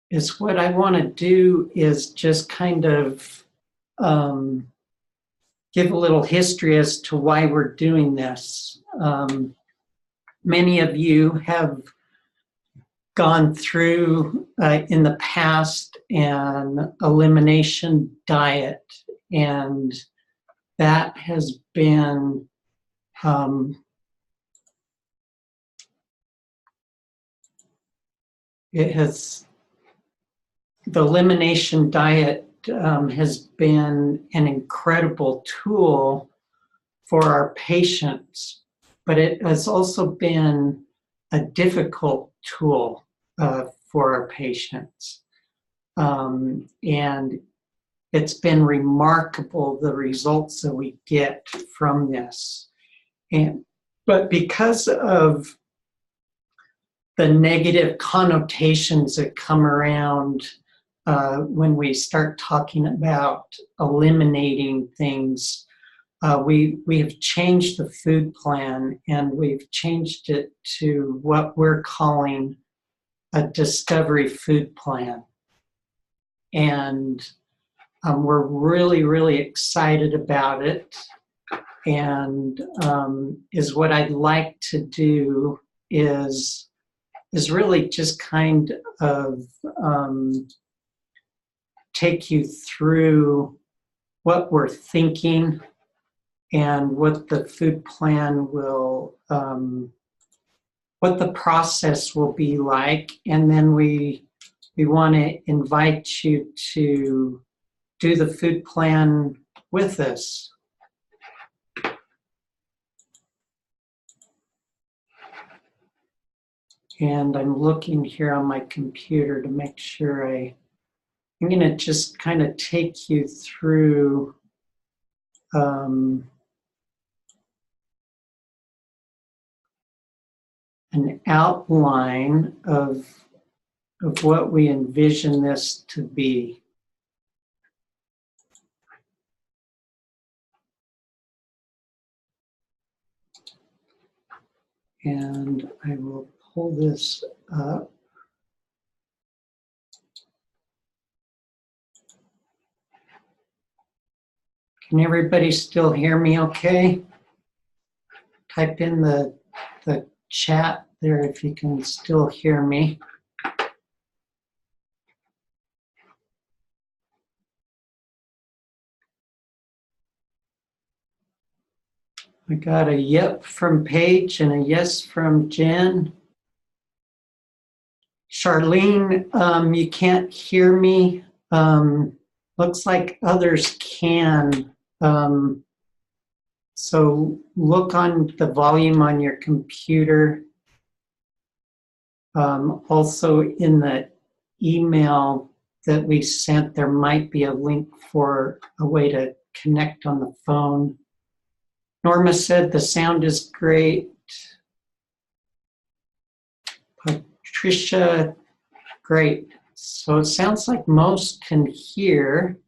is what I want to do is just kind of give a little history as to why we're doing this. Many of you have gone through in the past an elimination diet, and that has been the elimination diet has been an incredible tool for our patients, but it has also been a difficult tool for our patients. And it's been remarkable the results that we get from this. But because of the negative connotations that come around when we start talking about eliminating things, we have changed the food plan, and we've changed it to what we're calling a discovery food plan. And we're really, really excited about it. And is what I'd like to do is really just kind of take you through what we're thinking and what the food plan will, what the process will be like. And then we want to invite you to do the food plan with us. And I'm looking here on my computer to make sure I'm going to just kind of take you through an outline of what we envision this to be. And I will pull this up. Can everybody still hear me okay? Type in the chat there if you can still hear me. I got a yep from Paige and a yes from Jen. Charlene, you can't hear me. Looks like others can. So look on the volume on your computer. Also in the email that we sent, there might be a link for a way to connect on the phone. Norma said the sound is great. Patricia, great. So it sounds like most can hear.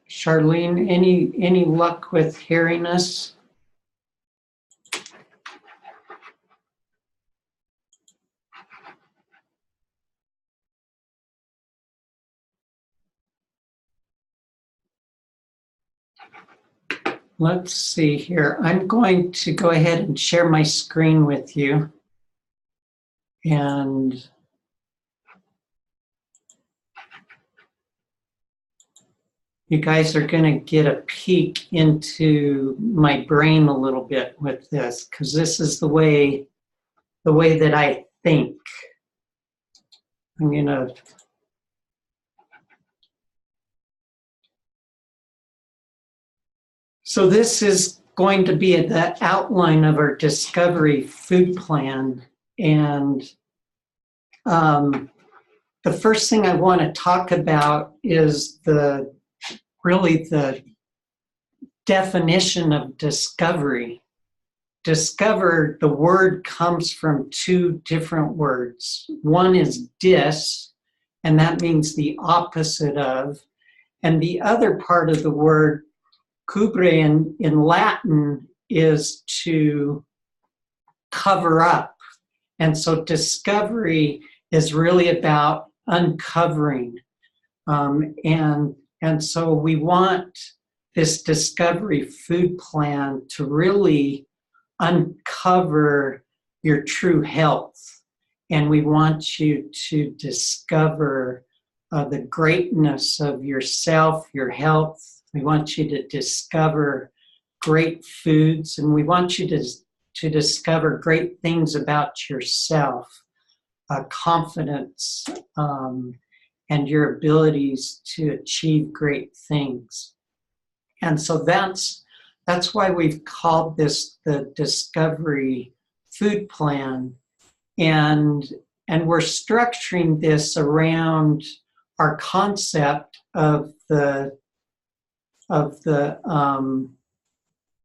Charlene, any luck with hearing us? Let's see here. I'm going to go ahead and share my screen with you. And you guys are going to get a peek into my brain a little bit with this, because this is the way that I think. I'm going to So this is going to be the outline of our discovery food plan. And the first thing I want to talk about is really the definition of discovery. Discover, the word comes from two different words. One is dis, and that means the opposite of, And the other part of the word cubre in Latin is to cover up. And so discovery is really about uncovering. And so we want this discovery food plan to really uncover your true health. And we want you to discover the greatness of yourself, your health. We want you to discover great foods, and we want you to discover great things about yourself, confidence, and your abilities to achieve great things. And so that's why we've called this the Discovery Food Plan. And we're structuring this around our concept of the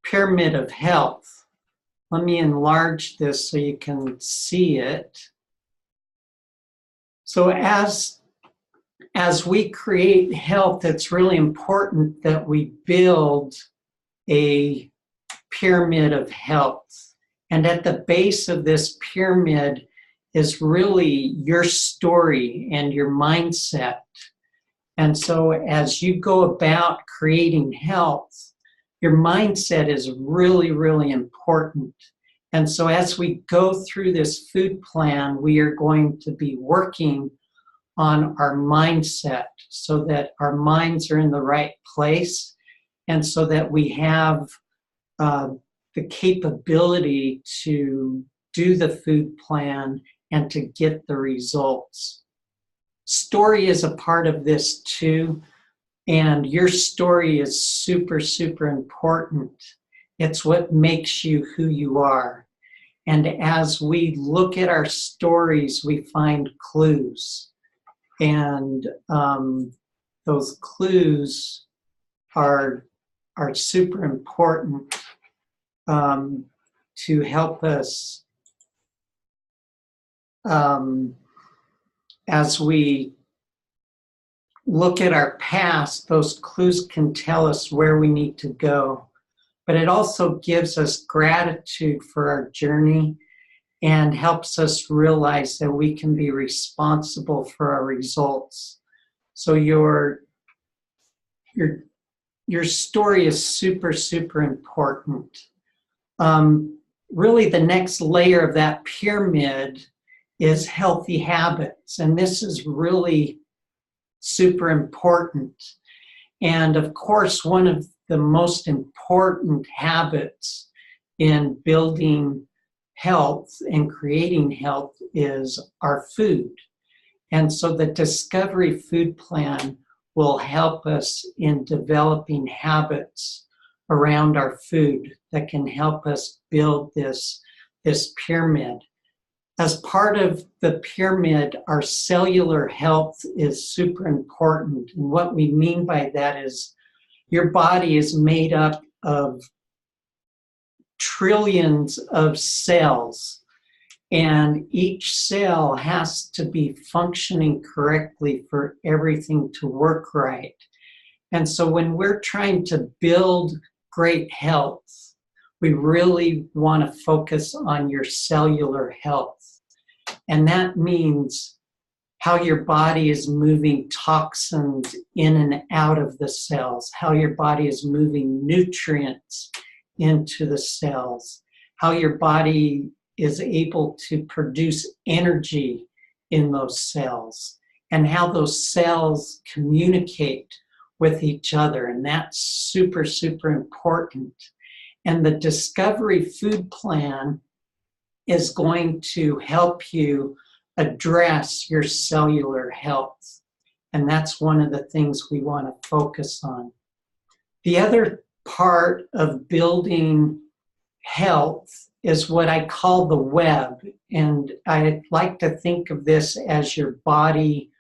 pyramid of health. Let me enlarge this so you can see it. So as we create health, it's really important that we build a pyramid of health. And at the base of this pyramid is really your story and your mindset. And so as you go about creating health, your mindset is really, really important. And so as we go through this food plan, we are going to be working on our mindset so that our minds are in the right place and so that we have the capability to do the food plan and to get the results. Story is a part of this too, and your story is super, super important. It's what makes you who you are. And as we look at our stories, we find clues. And those clues are super important to help us as we look at our past. Those clues can tell us where we need to go. But it also gives us gratitude for our journey and helps us realize that we can be responsible for our results. So your story is super, super important. Really, the next layer of that pyramid is healthy habits, and this is really super important. And of course, one of the most important habits in building health and creating health is our food. And so the Discovery Food Plan will help us in developing habits around our food that can help us build this pyramid. As part of the pyramid, our cellular health is super important. And what we mean by that is your body is made up of trillions of cells, and each cell has to be functioning correctly for everything to work right. And so when we're trying to build great health, we really want to focus on your cellular health. And that means how your body is moving toxins in and out of the cells, how your body is moving nutrients into the cells, how your body is able to produce energy in those cells, and how those cells communicate with each other. And that's super, super important. And the Discovery Food Plan is going to help you address your cellular health. And that's one of the things we want to focus on. The other part of building health is what I call the web. And I like to think of this as your body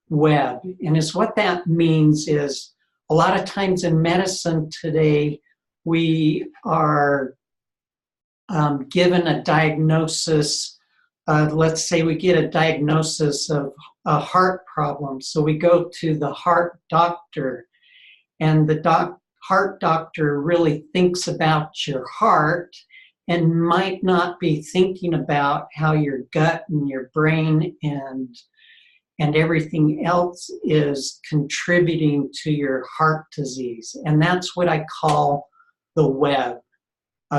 web. And what that means is a lot of times in medicine today, we are given a diagnosis. Let's say we get a diagnosis of a heart problem. So we go to the heart doctor, and the heart doctor really thinks about your heart and might not be thinking about how your gut and your brain and everything else is contributing to your heart disease. And that's what I call the web,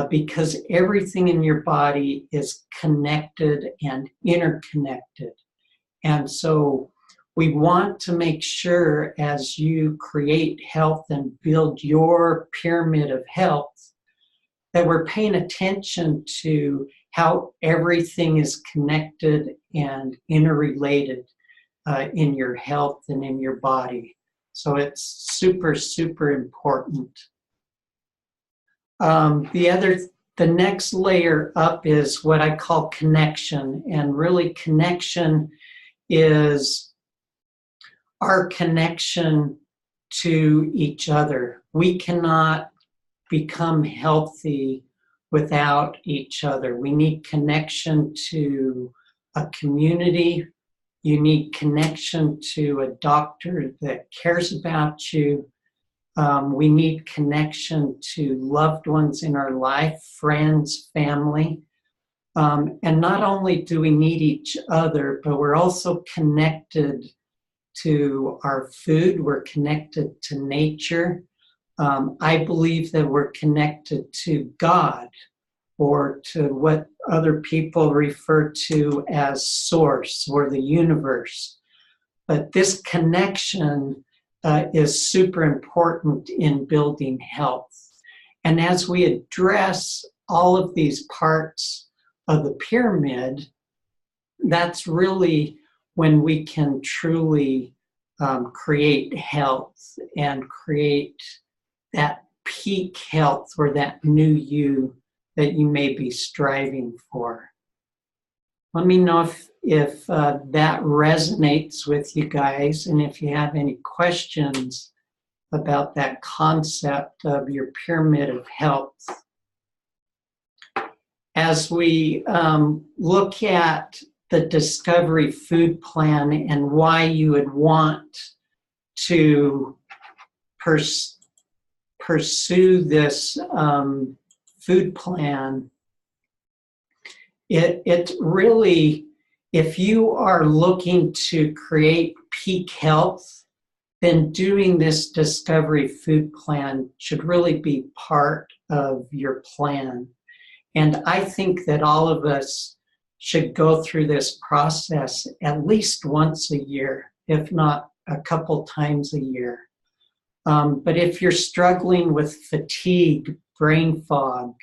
because everything in your body is connected and interconnected. And so we want to make sure, as you create health and build your pyramid of health, that we're paying attention to how everything is connected and interrelated in your health and in your body. So it's super, super important. The next layer up is what I call connection. And really, connection is our connection to each other. We cannot become healthy without each other. We need connection to a community. You need connection to a doctor that cares about you. We need connection to loved ones in our life, friends, family. And not only do we need each other, but we're also connected to our food. We're connected to nature. I believe that we're connected to God, or to what other people refer to as source or the universe. But this connection is super important in building health. And as we address all of these parts of the pyramid, that's really when we can truly create health and create that peak health, or that new you that you may be striving for. Let me know if that resonates with you guys, and if you have any questions about that concept of your pyramid of health. As we look at the Discovery Food Plan and why you would want to pursue this food plan, it really, if you are looking to create peak health, then doing this Discovery Food Plan should really be part of your plan. And I think that all of us should go through this process at least once a year, if not a couple times a year. But if you're struggling with fatigue, brain fog,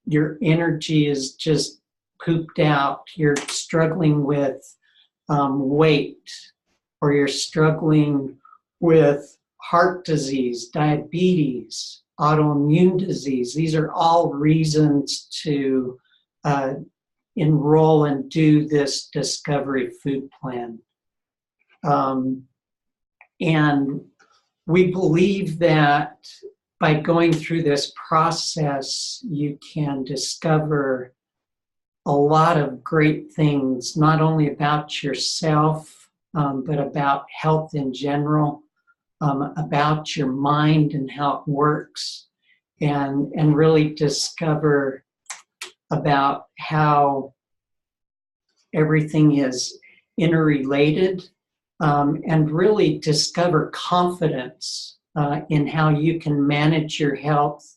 your energy is just pooped out, you're struggling with weight, or you're struggling with heart disease, diabetes, autoimmune disease, these are all reasons to enroll and do this Discovery Food Plan. And we believe that by going through this process, you can discover a lot of great things, not only about yourself, but about health in general, about your mind and how it works, and really discover about how everything is interrelated, and really discover confidence in how you can manage your health,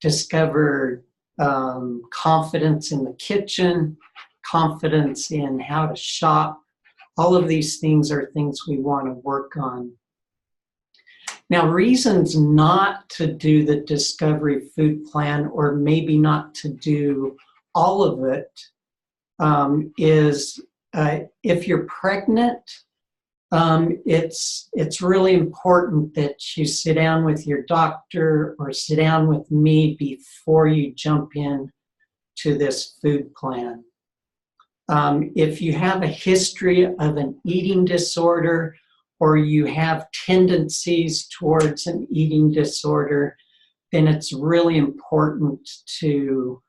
discover confidence in the kitchen, confidence in how to shop. All of these things are things we want to work on. Now, reasons not to do the Discovery Food Plan, or maybe not to do all of it, is if you're pregnant, it's really important that you sit down with your doctor or sit down with me before you jump in to this food plan. If you have a history of an eating disorder, or you have tendencies towards an eating disorder, then it's really important to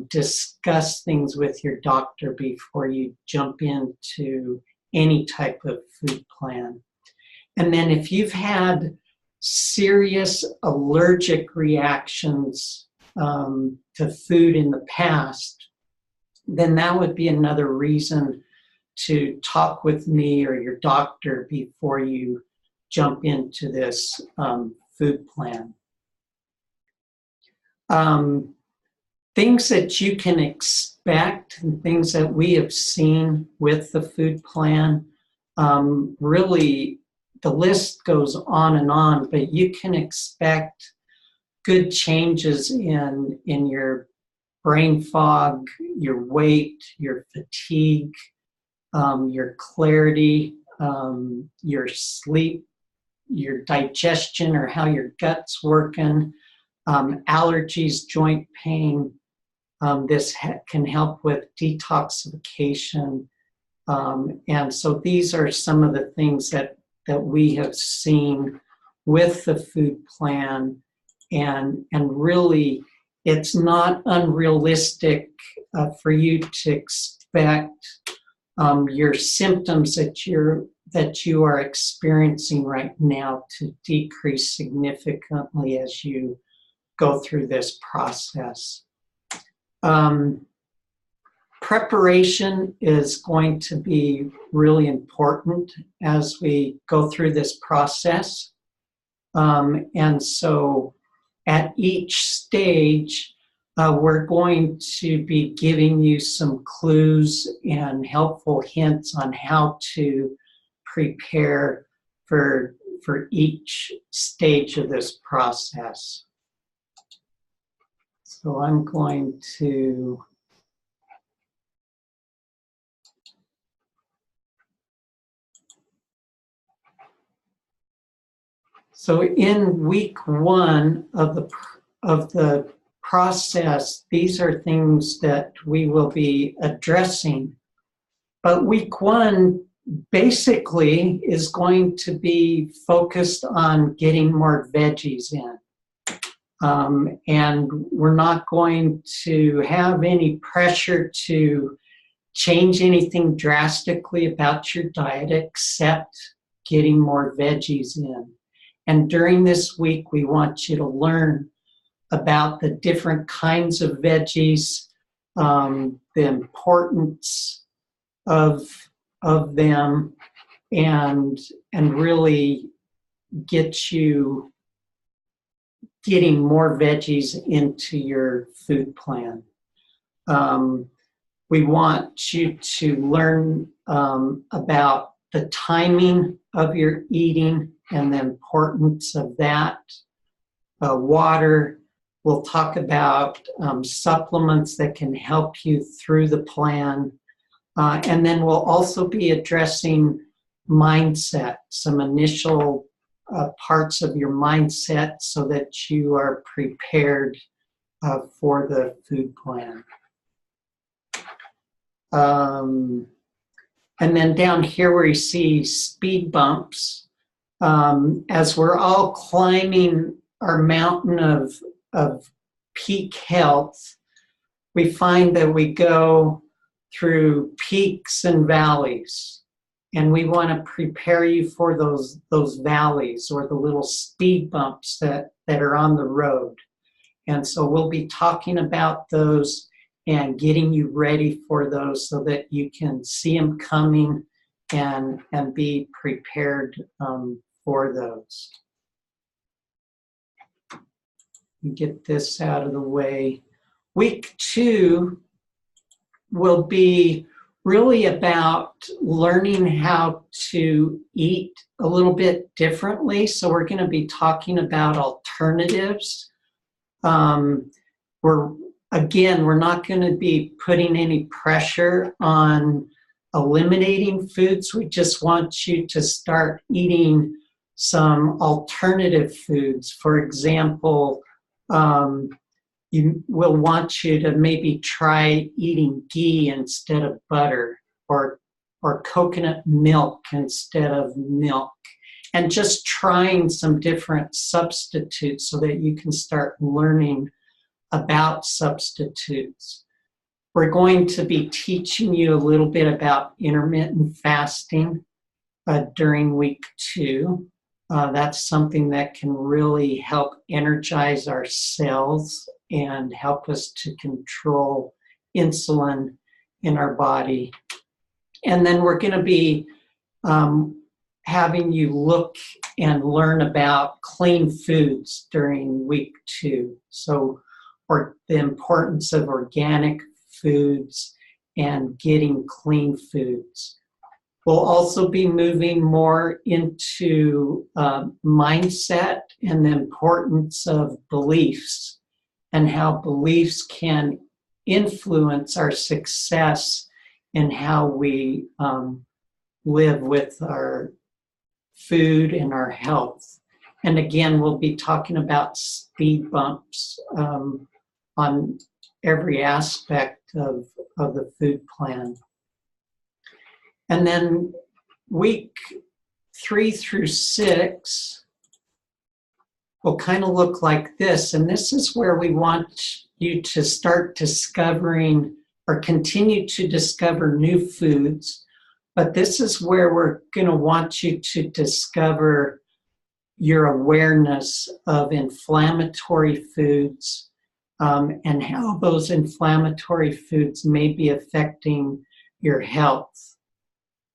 discuss things with your doctor before you jump into any type of food plan. And then if you've had serious allergic reactions to food in the past, then that would be another reason to talk with me or your doctor before you jump into this food plan. Things that you can expect and things that we have seen with the food plan, really the list goes on and on, but you can expect good changes in your brain fog, your weight, your fatigue, your clarity, your sleep, your digestion or how your gut's working, allergies, joint pain. This can help with detoxification. And so these are some of the things that we have seen with the food plan. And really, it's not unrealistic for you to expect your symptoms that you are experiencing right now to decrease significantly as you go through this process. Preparation is going to be really important as we go through this process. And so at each stage, we're going to be giving you some clues and helpful hints on how to prepare for each stage of this process. So I'm going to So in week 1 of the process, these are things that we will be addressing. But week 1 basically is going to be focused on getting more veggies in. And we're not going to have any pressure to change anything drastically about your diet except getting more veggies in. And during this week, we want you to learn about the different kinds of veggies, the importance of them, and really get you getting more veggies into your food plan. We want you to learn about the timing of your eating and the importance of that. Water, we'll talk about supplements that can help you through the plan. And then we'll also be addressing mindset, some initial parts of your mindset so that you are prepared for the food plan. And then down here where you see speed bumps, as we're all climbing our mountain of peak health, we find that we go through peaks and valleys. And we want to prepare you for those valleys or the little speed bumps that are on the road. And so we'll be talking about those and getting you ready for those so that you can see them coming and be prepared for those. Get this out of the way. Week 2 will be really about learning how to eat a little bit differently. So we're going to be talking about alternatives. We're not going to be putting any pressure on eliminating foods. We just want you to start eating some alternative foods. For example, we'll want you to maybe try eating ghee instead of butter, or coconut milk instead of milk, and just trying some different substitutes so that you can start learning about substitutes. We're going to be teaching you a little bit about intermittent fasting, during week 2. That's something that can really help energize our cells and help us to control insulin in our body. And then we're going to be having you look and learn about clean foods during week 2. So, or the importance of organic foods and getting clean foods. We'll also be moving more into mindset and the importance of beliefs and how beliefs can influence our success in how we live with our food and our health. And again, we'll be talking about speed bumps on every aspect of the food plan. And then week 3 through 6 will kind of look like this. And this is where we want you to start discovering or continue to discover new foods. But this is where we're going to want you to discover your awareness of inflammatory foods and how those inflammatory foods may be affecting your health.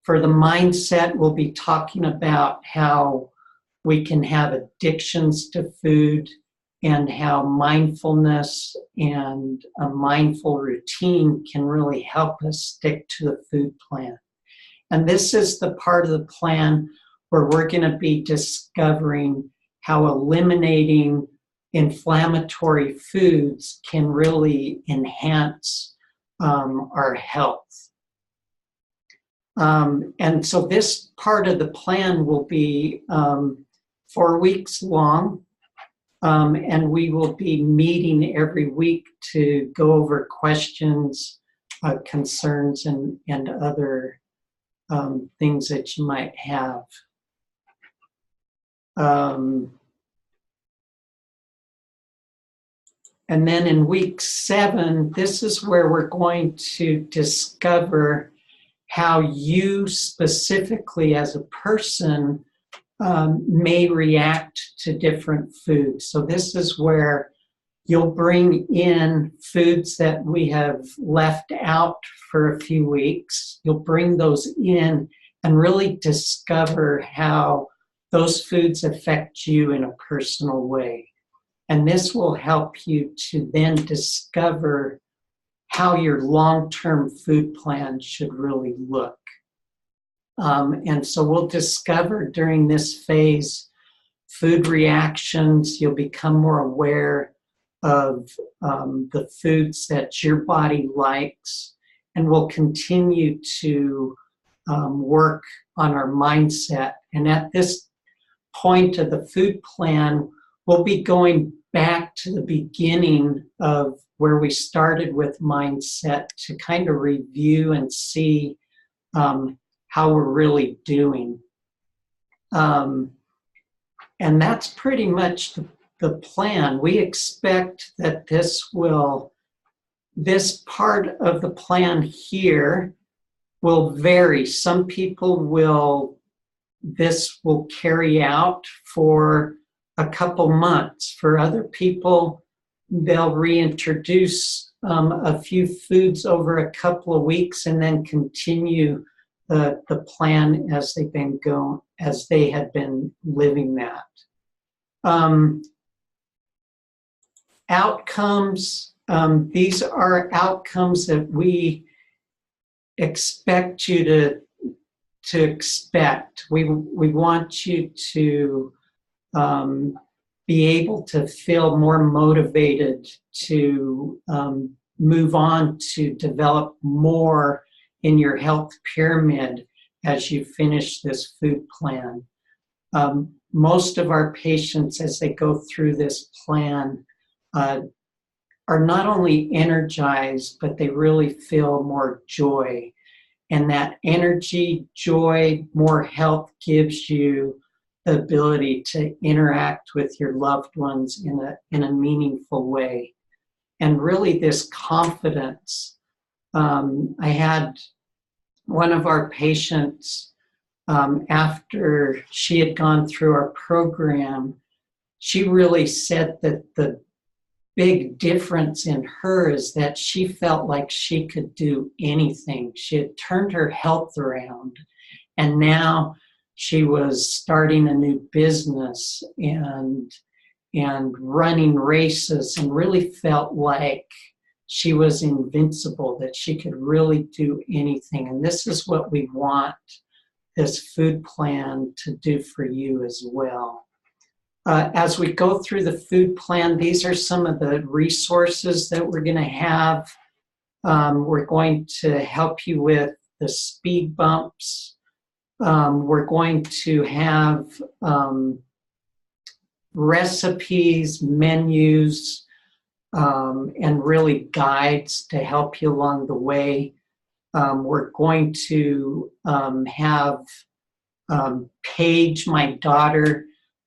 For the mindset, we'll be talking about how we can have addictions to food and how mindfulness and a mindful routine can really help us stick to the food plan. And this is the part of the plan where we're going to be discovering how eliminating inflammatory foods can really enhance our health. And so this part of the plan will be 4 weeks long, and we will be meeting every week to go over questions, concerns, and other things that you might have. And then in week 7, this is where we're going to discover how you specifically as a person may react to different foods. So this is where you'll bring in foods that we have left out for a few weeks. You'll bring those in and really discover how those foods affect you in a personal way. And this will help you to then discover how your long-term food plan should really look. And so we'll discover during this phase food reactions. You'll become more aware of the foods that your body likes, and we'll continue to work on our mindset. And at this point of the food plan, we'll be going back to the beginning of where we started with mindset to kind of review and see how we're really doing. And that's pretty much the plan. We expect that this part of the plan here will vary. Some people this will carry out for a couple months. For other people, they'll reintroduce a few foods over a couple of weeks and then continue the plan as they had been living that. Outcomes, these are outcomes that we expect you to expect. We want you to be able to feel more motivated to move on to develop more in your health pyramid as you finish this food plan. Most of our patients, as they go through this plan, are not only energized, but they really feel more joy. And that energy, joy, more health gives you the ability to interact with your loved ones in a meaningful way. And really this confidence. I had one of our patients after she had gone through our program, she really said that the big difference in her is that she felt like she could do anything. She had turned her health around, and now she was starting a new business and running races, and really felt like she was invincible, that she could really do anything. And this is what we want this food plan to do for you as well. As we go through the food plan, these are some of the resources that we're going to have. We're going to help you with the speed bumps. We're going to have recipes, menus, and really guides to help you along the way. We're going to have Paige, my daughter,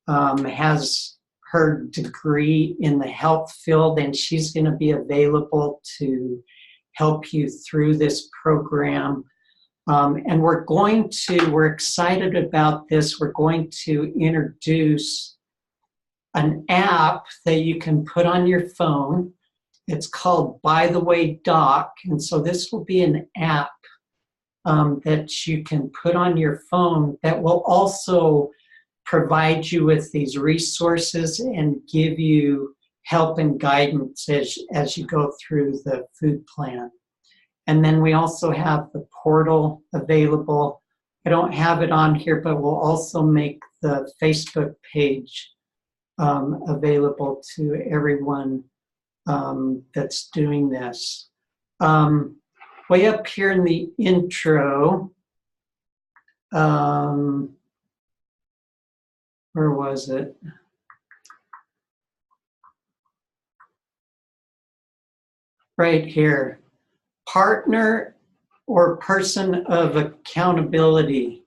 has her degree in the health field, and she's going to be available to help you through this program. And we're excited about this. We're going to introduce an app that you can put on your phone. It's called By the Way Doc. And so this will be an app that you can put on your phone that will also provide you with these resources and give you help and guidance as you go through the food plan. And then we also have the portal available. I don't have it on here, but we'll also make the Facebook page available to everyone that's doing this. Way up here in the intro, where was it? Right here. Partner or person of accountability.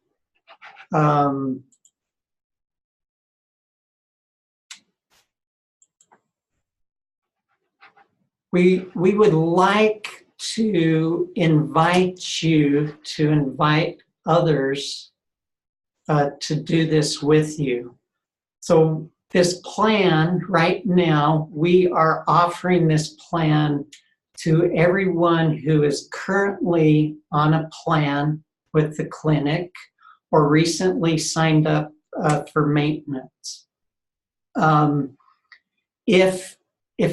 We would like to invite you to invite others to do this with you. So this plan right now, we are offering this plan to everyone who is currently on a plan with the clinic or recently signed up for maintenance. If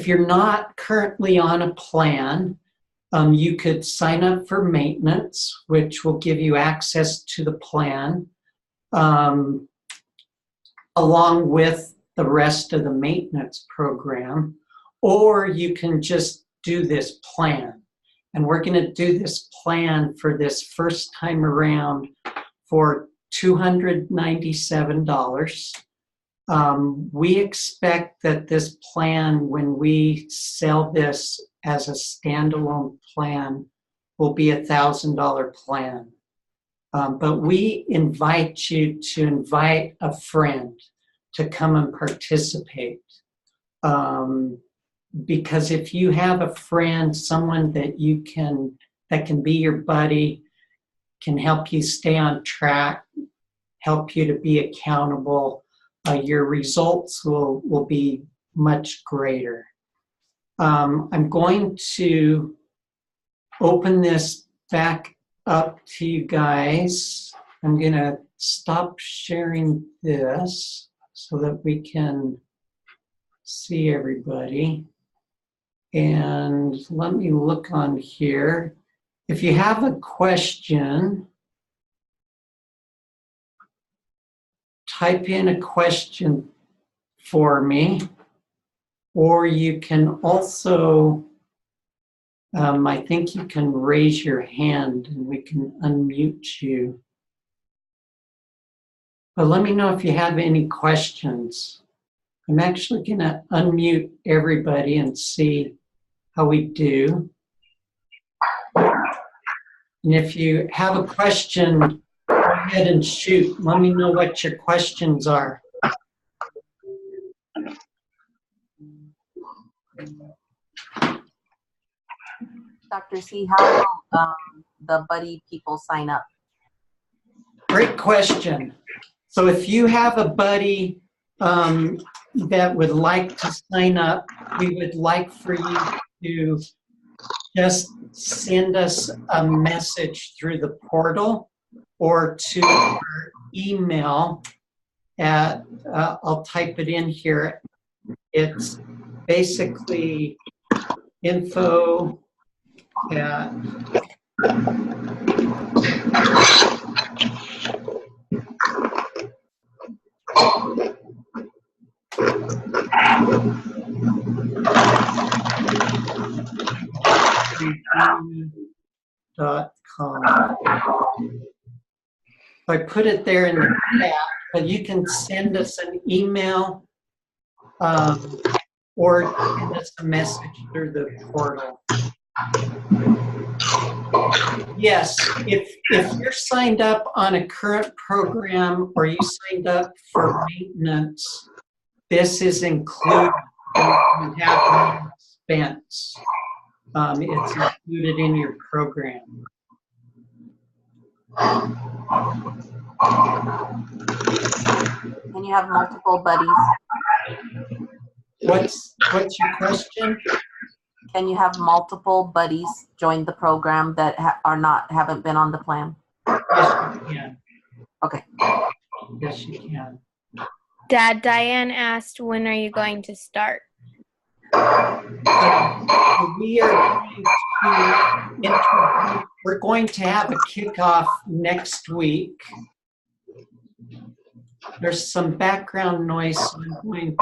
you're not currently on a plan, you could sign up for maintenance, which will give you access to the plan, along with the rest of the maintenance program, or you can just do this plan. And we're going to do this plan for this first time around for $297. We expect that this plan, when we sell this as a standalone plan, will be a $1,000 plan. But we invite you to invite a friend to come and participate. Because if you have a friend, someone that can be your buddy, can help you stay on track, help you to be accountable, your results will be much greater. I'm going to open this back up to you guys. I'm going to stop sharing this so that we can see everybody. And let me look on here. If you have a question, type in a question for me, or you can also, I think you can raise your hand and we can unmute you. But let me know if you have any questions. I'm actually going to unmute everybody and see how we do. And if you have a question, go ahead and shoot. Let me know what your questions are. Dr. C, how will the buddy people sign up? Great question. So if you have a buddy that would like to sign up, we would like for you to just send us a message through the portal or to our email at, I'll type it in here. It's basically info at .com. I put it there in the chat, but you can send us an email or send us a message through the portal. Yes, if you're signed up on a current program or you signed up for maintenance, this is included. You have no expense. It's included in your program. And you have multiple buddies. What's your question? Can you have multiple buddies join the program that haven't been on the plan? Yes, you can. Okay. Yes, you can. Dad, Diane asked, when are you going to start? We're going to have a kickoff next week. There's some background noise, so I'm going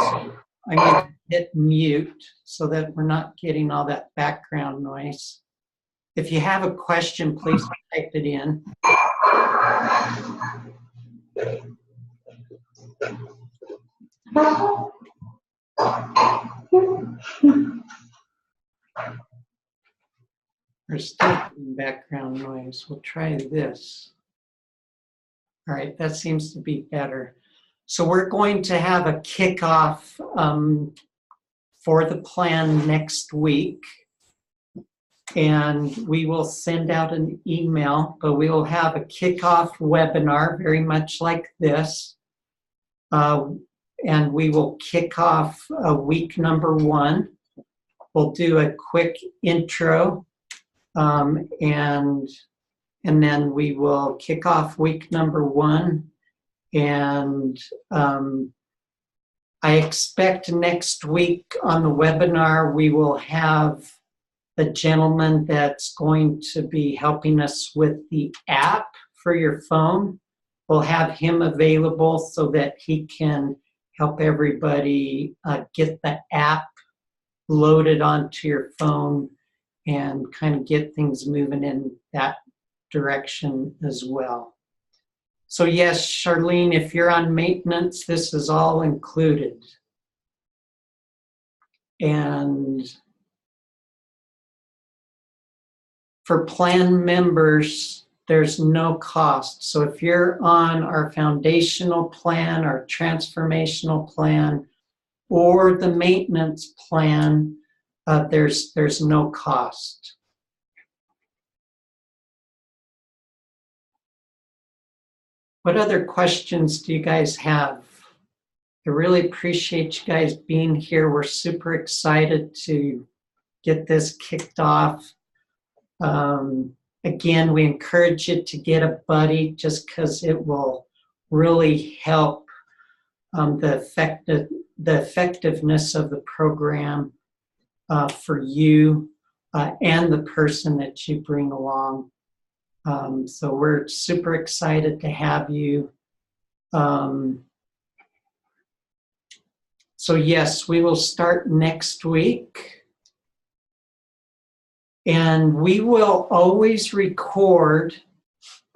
to hit mute so that we're not getting all that background noise. If you have a question, please type it in. There's still some background noise. We'll try this. All right, that seems to be better. So we're going to have a kickoff for the plan next week. And we will send out an email, but we will have a kickoff webinar very much like this. And we will kick off week number 1. We'll do a quick intro and then we will kick off week number 1. And I expect next week on the webinar, we will have the gentleman that's going to be helping us with the app for your phone. We'll have him available so that he can help everybody get the app loaded onto your phone and kind of get things moving in that direction as well. So yes, Charlene, if you're on maintenance, this is all included. And for plan members, there's no cost. So if you're on our foundational plan, our transformational plan, or the maintenance plan, there's no cost. What other questions do you guys have? I really appreciate you guys being here. We're super excited to get this kicked off. Again, we encourage you to get a buddy just because it will really help the effectiveness of the program for you and the person that you bring along. So we're super excited to have you. So yes, we will start next week. And we will always record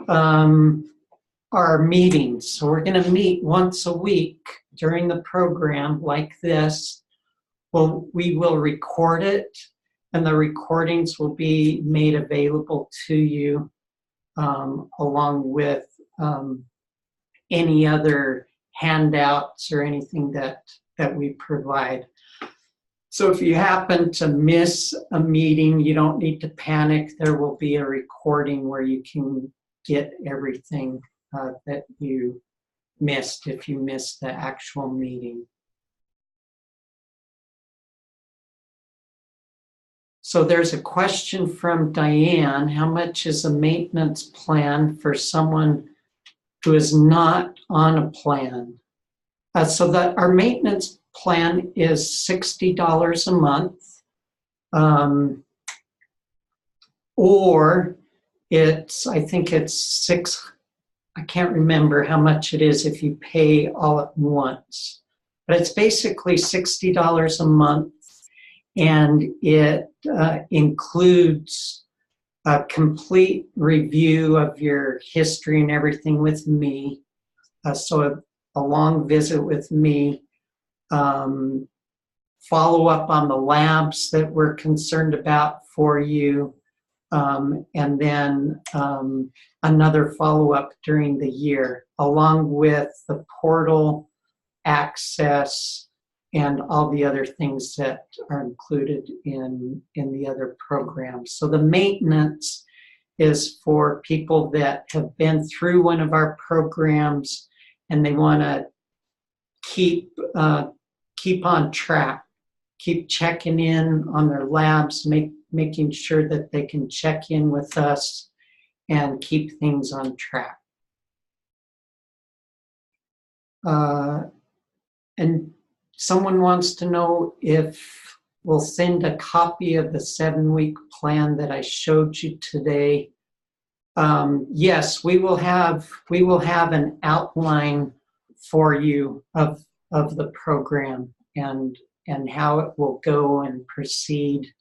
our meetings. So we're going to meet once a week during the program like this. Well, we will record it, and the recordings will be made available to you along with any other handouts or anything that we provide. So if you happen to miss a meeting, you don't need to panic. There will be a recording where you can get everything that you missed if you missed the actual meeting. So there's a question from Diane. How much is a maintenance plan for someone who is not on a plan? So that our maintenance plan is $60 a month. Or I think it's I can't remember how much it is if you pay all at once. But it's basically $60 a month, and it includes a complete review of your history and everything with me. So a long visit with me, follow up on the labs that we're concerned about for you, and then another follow-up during the year, along with the portal access and all the other things that are included in the other programs. So the maintenance is for people that have been through one of our programs and they want to keep on track, keep checking in on their labs, making sure that they can check in with us and keep things on track. And someone wants to know if we'll send a copy of the 7-week plan that I showed you today. Yes, we will have an outline for you of the program and how it will go and proceed.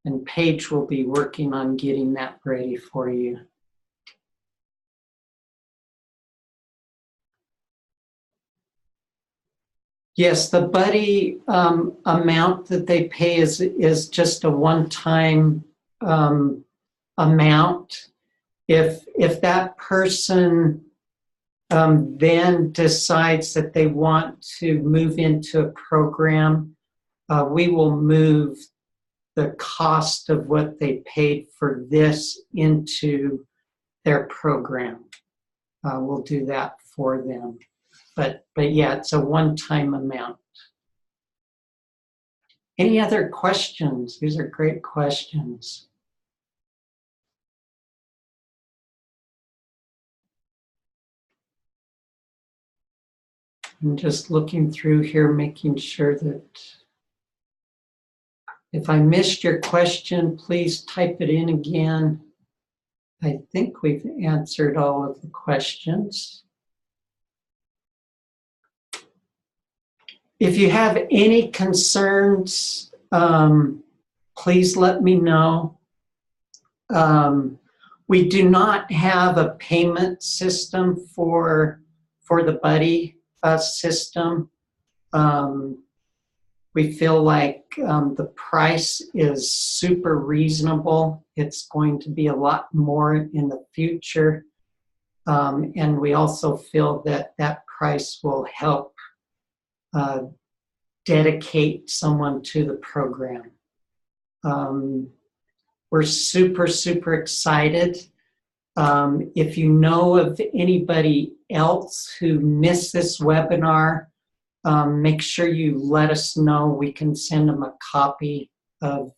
And Paige will be working on getting that ready for you. Yes, the buddy amount that they pay is just a one-time amount. If that person then decides that they want to move into a program, we will move the cost of what they paid for this into their program. We'll do that for them. But yeah, it's a one-time amount. Any other questions? These are great questions. I'm just looking through here, making sure that if I missed your question, please type it in again. I think we've answered all of the questions. If you have any concerns, please let me know. We do not have a payment system for the buddy system. We feel like the price is super reasonable. It's going to be a lot more in the future. And we also feel that that price will help dedicate someone to the program. We're super, super excited. If you know of anybody else who missed this webinar, make sure you let us know. We can send them a copy of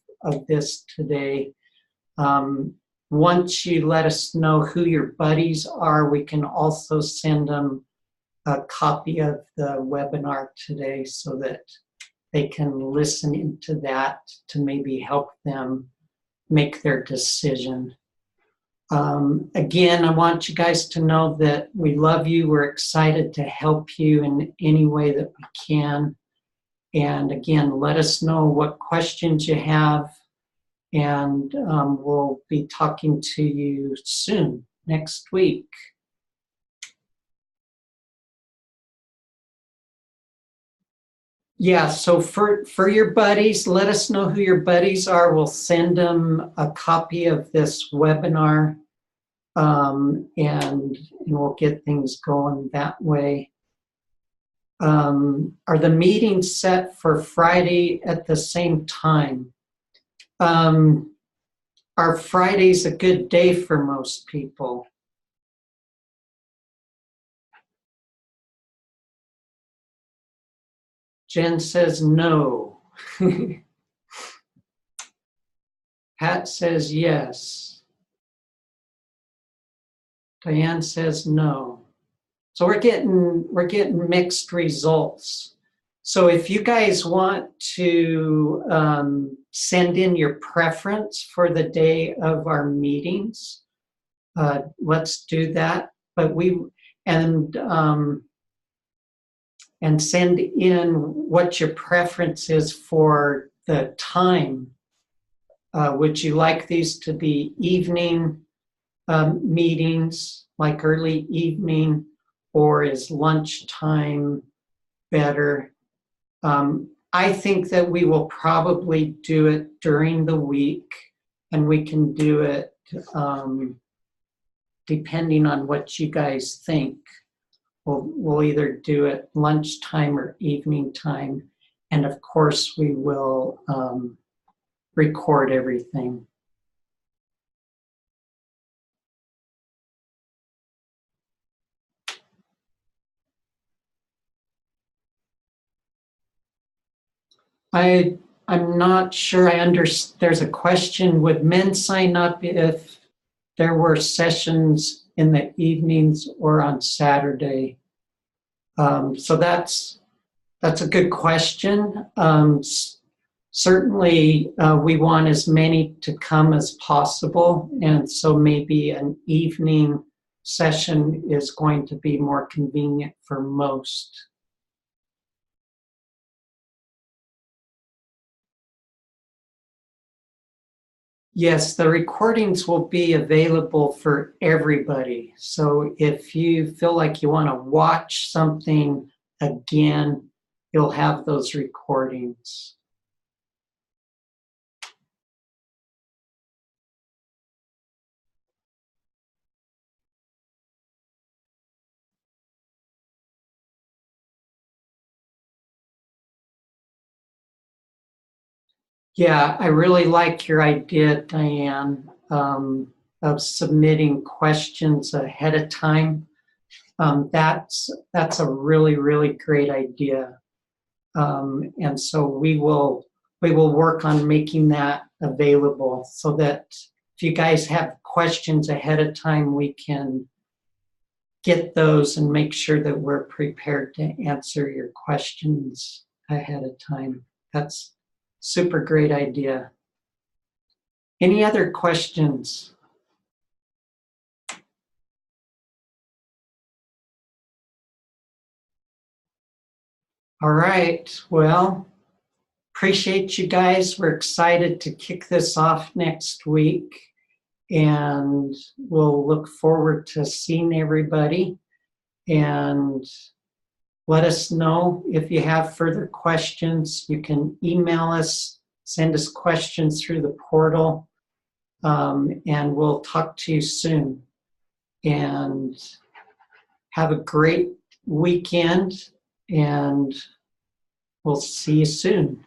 this today. Once you let us know who your buddies are, we can also send them a copy of the webinar today so that they can listen into that to maybe help them make their decision. Again, I want you guys to know that we love you. We're excited to help you in any way that we can. And again, let us know what questions you have, and we'll be talking to you soon, next week. Yeah, so for your buddies, let us know who your buddies are. We'll send them a copy of this webinar, and we'll get things going that way. Are the meetings set for Friday at the same time? are Fridays a good day for most people? Jen says no. Pat says yes. Diane says no. So we're getting mixed results. So if you guys want to send in your preference for the day of our meetings, let's do that. But and send in what your preference is for the time. Would you like these to be evening meetings, like early evening, or is lunchtime better? I think that we will probably do it during the week, and we can do it depending on what you guys think. We'll either do it lunchtime or evening time, and of course we will record everything. I'm not sure I understand. There's a question, would men sign up if there were sessions in the evenings or on Saturday? So that's a good question. Certainly, we want as many to come as possible, and so maybe an evening session is going to be more convenient for most. Yes, the recordings will be available for everybody. So if you feel like you want to watch something again, you'll have those recordings. Yeah, I really like your idea, Diane, of submitting questions ahead of time. That's a really, really great idea. And so we will work on making that available so that if you guys have questions ahead of time, we can get those and make sure that we're prepared to answer your questions ahead of time. That's super great idea. Any other questions? All right, well, appreciate you guys. We're excited to kick this off next week, and we'll look forward to seeing everybody. And let us know if you have further questions. You can email us, send us questions through the portal, and we'll talk to you soon. And have a great weekend, and we'll see you soon.